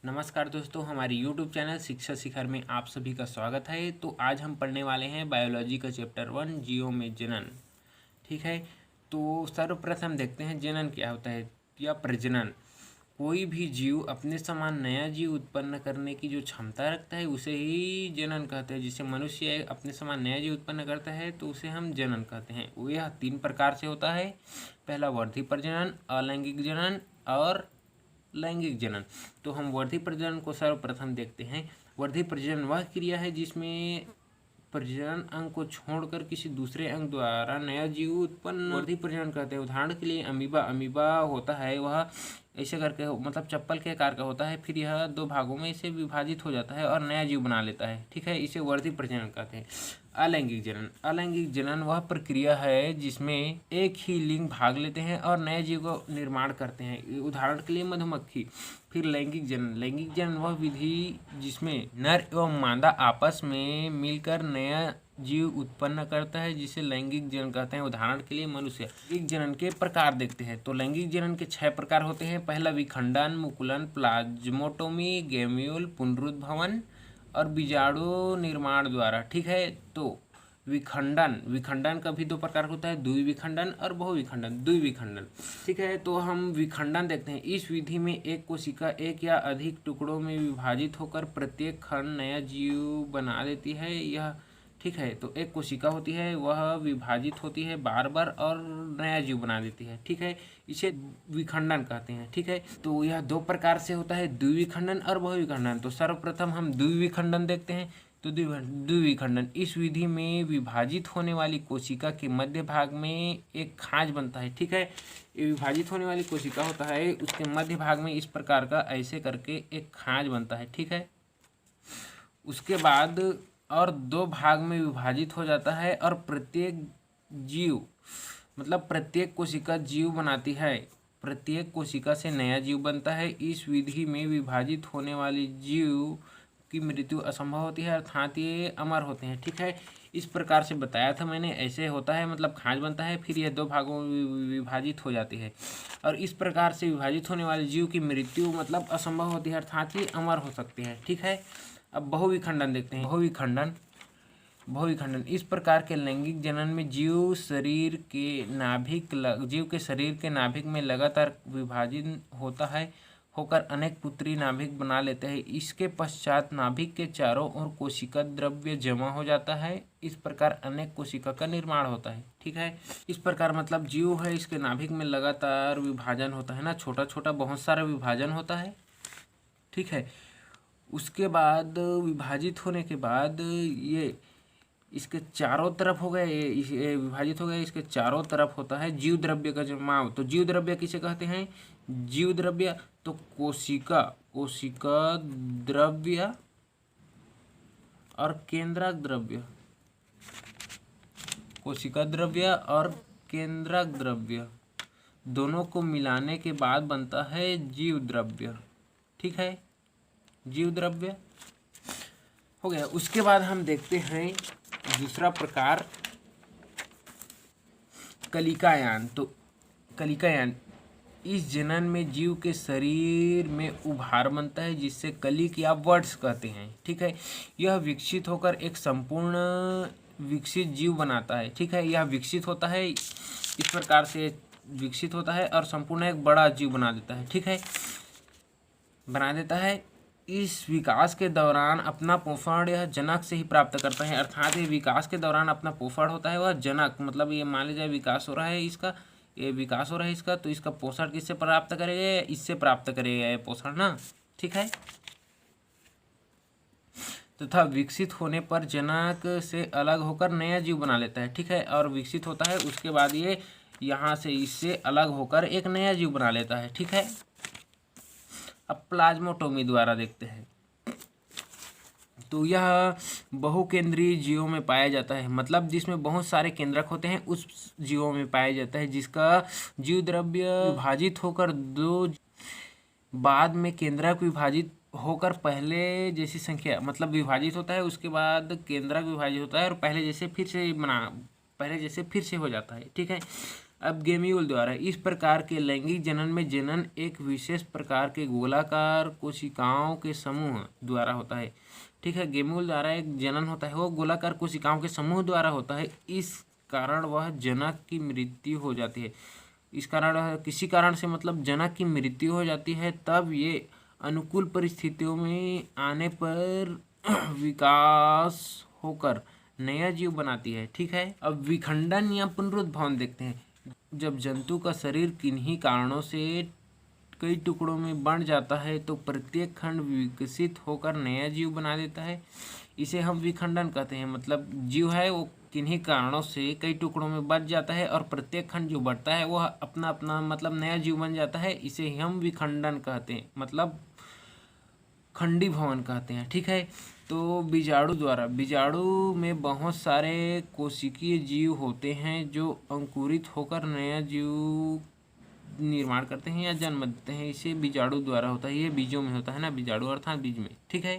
नमस्कार दोस्तों, हमारे YouTube चैनल शिक्षा शिखर में आप सभी का स्वागत है। तो आज हम पढ़ने वाले हैं बायोलॉजी का चैप्टर 1 जीवों में जनन। ठीक है, तो सर्वप्रथम देखते हैं जनन क्या होता है या प्रजनन। कोई भी जीव अपने समान नया जीव उत्पन्न करने की जो क्षमता रखता है उसे ही जनन कहते हैं। जिसे मनुष्य अपने समान नया जीव उत्पन्न करता है तो उसे हम जनन कहते हैं। वो यह 3 प्रकार से होता है। पहला वर्धी प्रजनन, अलैंगिक जनन और लैंगिक जनन। तो हम वर्धी प्रजनन को सर्वप्रथम देखते हैं। वर्धी प्रजनन वह क्रिया है जिसमें प्रजनन अंग को छोड़कर किसी दूसरे अंग द्वारा नया जीव उत्पन्न वर्धी प्रजनन कहते हैं। उदाहरण के लिए अमीबा होता है, वह ऐसे करके मतलब चप्पल के आकार का होता है, फिर यह 2 भागों में इसे विभाजित हो जाता है और नया जीव बना लेता है। ठीक है, इसे वर्धी प्रजनन कहते हैं। अलैंगिक जनन वह प्रक्रिया है जिसमें एक ही लिंग भाग लेते हैं और नए जीव को निर्माण करते हैं। उदाहरण के लिए मधुमक्खी। फिर लैंगिक जनन वह विधि जिसमें नर एवं मादा आपस में मिलकर नया जीव उत्पन्न करता है, जिसे लैंगिक जनन कहते हैं। उदाहरण के लिए मनुष्य। लैंगिक जनन के प्रकार देखते हैं। तो लैंगिक जनन के 6 प्रकार होते हैं। पहला विखंडन, मुकुलन, प्लाज्मोटोमी, गैम्यूल, पुनरुद्भवन और बीजाणु निर्माण द्वारा। ठीक है, तो विखंडन का भी 2 प्रकार होता है, द्विविखंडन और बहुविखंडन। द्विविखंडन, ठीक है, तो हम विखंडन देखते हैं। इस विधि में एक कोशिका एक या अधिक टुकड़ों में विभाजित होकर प्रत्येक खंड नया जीव बना देती है। यह ठीक है, तो एक कोशिका होती है, वह विभाजित होती है बार बार और नया जीव बना देती है। ठीक है, इसे विखंडन कहते हैं। ठीक है, तो यह 2 प्रकार से होता है, द्विविखंडन और बहुविखंडन। तो सर्वप्रथम हम द्विविखंडन देखते हैं। तो द्विविखंडन इस विधि में विभाजित होने वाली कोशिका के मध्य भाग में एक खाँज बनता है। ठीक है, ये विभाजित होने वाली कोशिका होता है, उसके मध्य भाग में इस प्रकार का ऐसे करके एक खाँज बनता है। ठीक है, उसके बाद और 2 भाग में विभाजित हो जाता है और प्रत्येक जीव मतलब प्रत्येक कोशिका जीव बनाती है। प्रत्येक कोशिका से नया जीव बनता है। इस विधि में विभाजित होने वाली जीव की मृत्यु असंभव होती है, अर्थात ये अमर होते हैं। ठीक है, इस प्रकार से बताया था मैंने। ऐसे होता है, मतलब खाँज बनता है, फिर यह 2 भागों में विभाजित हो जाती है और इस प्रकार से विभाजित होने वाले जीव की मृत्यु मतलब असंभव होती है, अर्थात ये अमर हो सकते हैं। ठीक है, अब बहुविखंडन देखते हैं। बहुविखंडन इस प्रकार के लैंगिक जनन में जीव के शरीर के नाभिक में लगातार विभाजित होता है, होकर अनेक पुत्री नाभिक बना लेते हैं। इसके पश्चात नाभिक के चारों ओर कोशिका द्रव्य जमा हो जाता है। इस प्रकार अनेक कोशिका का निर्माण होता है। ठीक है, इस प्रकार मतलब जीव है, इसके नाभिक में लगातार विभाजन होता है ना, छोटा छोटा बहुत सारा विभाजन होता है। ठीक है, उसके बाद विभाजित होने के बाद ये इसके चारों तरफ हो गए, ये विभाजित हो गए, इसके चारों तरफ होता है जीव द्रव्य का जमाव। तो जीव द्रव्य किसे कहते हैं? जीव द्रव्य तो कोशिका द्रव्य और केंद्रक द्रव्य, कोशिका द्रव्य और केंद्रक द्रव्य दोनों को मिलाने के बाद बनता है जीव द्रव्य। ठीक है, जीव द्रव्य हो गया। उसके बाद हम देखते हैं दूसरा प्रकार कलिकायान। तो कलिकायान इस जनन में जीव के शरीर में उभार बनता है, जिससे कलिक या वर्ड्स कहते हैं। ठीक है, यह विकसित होकर एक संपूर्ण विकसित जीव बनाता है। ठीक है, यह विकसित होता है, इस प्रकार से विकसित होता है और संपूर्ण एक बड़ा जीव बना देता है। ठीक है, बना देता है। इस विकास के दौरान अपना पोषण यह जनक से ही प्राप्त करता है, अर्थात ये विकास के दौरान अपना पोषण होता है वह जनक, मतलब ये मान लीजिए विकास हो रहा है इसका, तो इसका पोषण किससे प्राप्त करेगा? इससे प्राप्त करेगा ये पोषण ना। ठीक है, तथा विकसित होने पर जनक से अलग होकर नया जीव बना लेता है। ठीक है, और विकसित होता है, उसके बाद ये यहाँ से इससे अलग होकर एक नया जीव बना लेता है। ठीक है, अब प्लाज्मोटोमी द्वारा देखते हैं। तो यह बहुकेंद्रीय जीवों में पाया जाता है, मतलब जिसमें बहुत सारे केंद्रक होते हैं उस जीवों में पाया जाता है, जिसका जीव द्रव्य विभाजित होकर 2 बाद में केंद्रक विभाजित होकर पहले जैसी संख्या मतलब विभाजित होता है, उसके बाद केंद्रक विभाजित होता है और पहले जैसे फिर से हो जाता है। ठीक है, अब गेम्यूल द्वारा इस प्रकार के लैंगिक जनन में जनन एक विशेष प्रकार के गोलाकार कोशिकाओं के समूह द्वारा होता है। ठीक है, गेम्यूल द्वारा एक जनन होता है, वो गोलाकार कोशिकाओं के समूह द्वारा होता है। इस कारण वह जनक की मृत्यु हो जाती है। इस कारण किसी कारण से मतलब जनक की मृत्यु हो जाती है, तब ये अनुकूल परिस्थितियों में आने पर विकास होकर नया जीव बनाती है। ठीक है, अब विखंडन या पुनरुद्भवन देखते हैं। जब जंतु का शरीर किन्हीं कारणों से कई टुकड़ों में बंट जाता है तो प्रत्येक खंड विकसित होकर नया जीव बना देता है। इसे हम विखंडन कहते हैं। मतलब जीव है वो किन्हीं कारणों से कई टुकड़ों में बंट जाता है और प्रत्येक खंड जो बढ़ता है वह अपना अपना मतलब नया जीव बन जाता है। इसे हम विखंडन कहते हैं, मतलब खंडी भवन कहते हैं। ठीक है, तो बीजाणु द्वारा, बीजाणु में बहुत सारे कोशिकीय जीव होते हैं जो अंकुरित होकर नया जीव निर्माण करते हैं या जन्म देते हैं। इसे बीजाणु द्वारा होता है। ये बीजों में होता है ना, बीजाणु अर्थात बीज में। ठीक है,